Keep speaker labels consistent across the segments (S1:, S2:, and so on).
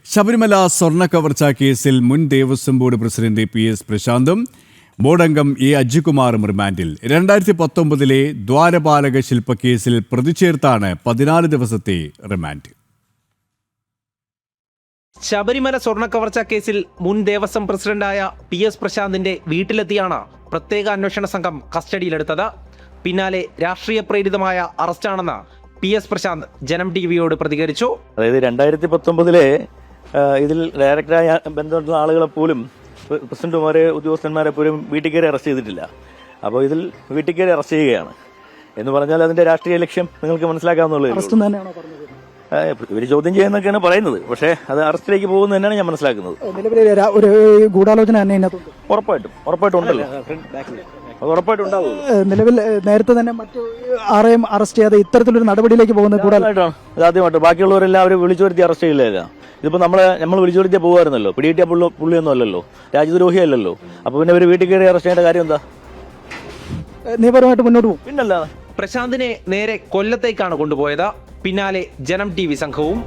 S1: ശബരിമല സ്വർണ്ണ കവർച്ചാ കേസിൽ മുൻ ദേവസ്വം ബോർഡ് പ്രസിഡന്റ് PS പ്രശാന്തും ബോർഡംഗം അജികുമാറും റിമാൻഡിൽ. 2019 ദ്വാരപാലക ശില്പക്കേസിൽ പ്രതിചേർത്താണ് 14 ദിവസത്തെ റിമാൻഡ്.
S2: ശബരിമല സ്വർണ്ണ കവർച്ചാ കേസിൽ മുൻ ദേവസ്വം പ്രസിഡന്റായ PS പ്രശാന്തിന്റെ വീട്ടിലെത്തിയാണ് പ്രത്യേക അന്വേഷണ സംഘം കസ്റ്റഡിയിലെടുത്തത്. പിന്നാലെ രാഷ്ട്രീയ പ്രേരിതമായ അറസ്റ്റാണെന്ന് PS പ്രശാന്ത് ജനം ടിവിയോട് പ്രതികരിച്ചു.
S3: അതായത് 2019 ഇതിൽ ഡയറക്ടറായ ബന്ധമുള്ള ആളുകളെ പോലും പ്രസിഡന്റുമാരെ ഉദ്യോഗസ്ഥന്മാരെ പോലും വീട്ടിൽ കയറി അറസ്റ്റ് ചെയ്തിട്ടില്ല. അപ്പോൾ ഇതിൽ വീട്ടിൽ കയറി അറസ്റ്റ് ചെയ്യുകയാണ് എന്ന് പറഞ്ഞാൽ അതിന്റെ രാഷ്ട്രീയ ലക്ഷ്യം നിങ്ങൾക്ക് മനസ്സിലാക്കാവുന്നതേ. ഇവർ ചോദ്യം ചെയ്യുന്നൊക്കെയാണ് പറയുന്നത്, പക്ഷേ അത് അറസ്റ്റിലേക്ക് പോകുന്നത് തന്നെയാണ് ഞാൻ മനസ്സിലാക്കുന്നത്.
S4: ഒരു ഗൂഢാലോചന തന്നെ
S3: ഉറപ്പായിട്ടും ഉണ്ടല്ലോ, അത് ഉറപ്പായിട്ടും ഉണ്ടാവും.
S4: നിലവിൽ നേരത്തെ തന്നെ മറ്റു ആരെയും അറസ്റ്റ് ചെയ്യാതെ ഇത്തരത്തിലൊരു നടപടിയിലേക്ക് പോകുന്നത്
S3: കൂടുതലായിട്ടാണ്. ഇത് ആദ്യമായിട്ട് ബാക്കിയുള്ളവരെല്ലാം അവർ വിളിച്ചു വരുത്തി അറസ്റ്റ് ചെയ്യില്ല. ഇതിപ്പോ നമ്മൾ വിളിച്ചു വരുത്തിയാൽ പോകുമായിരുന്നല്ലോ, പിടികിട്ടിയ പുള്ളിയൊന്നും അല്ലല്ലോ, രാജ്യദ്രോഹി അല്ലല്ലോ. അപ്പൊ പിന്നെ ഇവർ വീട്ടിൽ കയറി അറസ്റ്റ് ചെയ്യേണ്ട കാര്യം എന്താ?
S4: നിയമപരമായിട്ട് മുന്നോട്ട് പോകും.
S3: പിന്നല്ല,
S2: പ്രശാന്തിനെ നേരെ കൊല്ലത്തേക്കാണ് കൊണ്ടുപോയത്. പിന്നാലെ ജനം TV സംഘവും.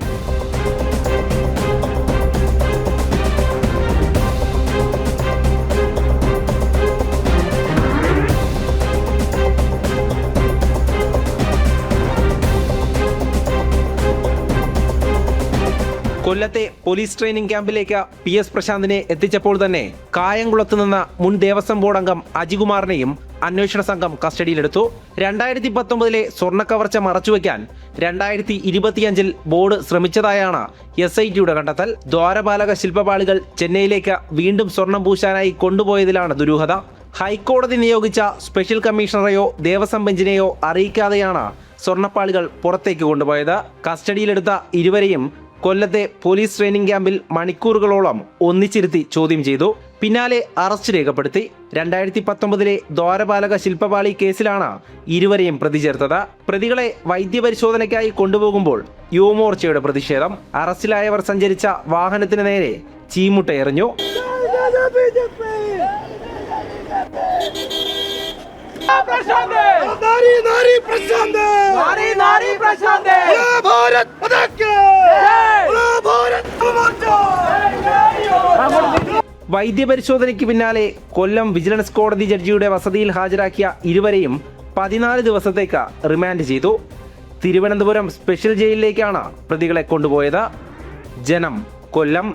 S2: കൊല്ലത്തെ പോലീസ് ട്രെയിനിംഗ് ക്യാമ്പിലേക്ക് PS പ്രശാന്തിനെ എത്തിച്ചപ്പോൾ തന്നെ കായംകുളത്ത് നിന്ന് മുൻ ദേവസ്വം ബോർഡ് അംഗം അജികുമാറിനെയും അന്വേഷണ സംഘം കസ്റ്റഡിയിലെടുത്തു. 2019 സ്വർണ്ണ കവർച്ച മറച്ചുവെക്കാൻ 2025 ബോർഡ് ശ്രമിച്ചതായാണ് SITയുടെ കണ്ടെത്തൽ. ദ്വാരപാലക ശില്പപാളികൾ ചെന്നൈയിലേക്ക് വീണ്ടും സ്വർണം പൂശാനായി കൊണ്ടുപോയതിലാണ് ദുരൂഹത. ഹൈക്കോടതി നിയോഗിച്ച സ്പെഷ്യൽ കമ്മീഷണറെയോ ദേവസ്വം ബെഞ്ചിനെയോ അറിയിക്കാതെയാണ് സ്വർണ്ണപ്പാളികൾ പുറത്തേക്ക് കൊണ്ടുപോയത്. കസ്റ്റഡിയിലെടുത്ത ഇരുവരെയും കൊല്ലത്തെ പോലീസ് ട്രെയിനിംഗ് ക്യാമ്പിൽ മണിക്കൂറുകളോളം ഒന്നിച്ചിരുത്തി ചോദ്യം ചെയ്തു. പിന്നാലെ അറസ്റ്റ് രേഖപ്പെടുത്തി. 2019 ദ്വാരപാലക ശില്പപാളി കേസിലാണ് ഇരുവരെയും പ്രതി ചേർത്തത്. പ്രതികളെ വൈദ്യപരിശോധനയ്ക്കായി കൊണ്ടുപോകുമ്പോൾ യുവമോർച്ചയുടെ പ്രതിഷേധം. അറസ്റ്റിലായവർ സഞ്ചരിച്ച വാഹനത്തിന് നേരെ ചീമുട്ടയെറിഞ്ഞു. വൈദ്യപരിശോധനയ്ക്ക് പിന്നാലെ കൊല്ലം വിജിലൻസ് കോടതി ജഡ്ജിയുടെ വസതിയിൽ ഹാജരാക്കിയ ഇരുവരെയും 14 ദിവസത്തേക്ക് റിമാൻഡ് ചെയ്തു. തിരുവനന്തപുരം സ്പെഷ്യൽ ജയിലിലേക്കാണ് പ്രതികളെ കൊണ്ടുപോയത്. ജനം, കൊല്ലം.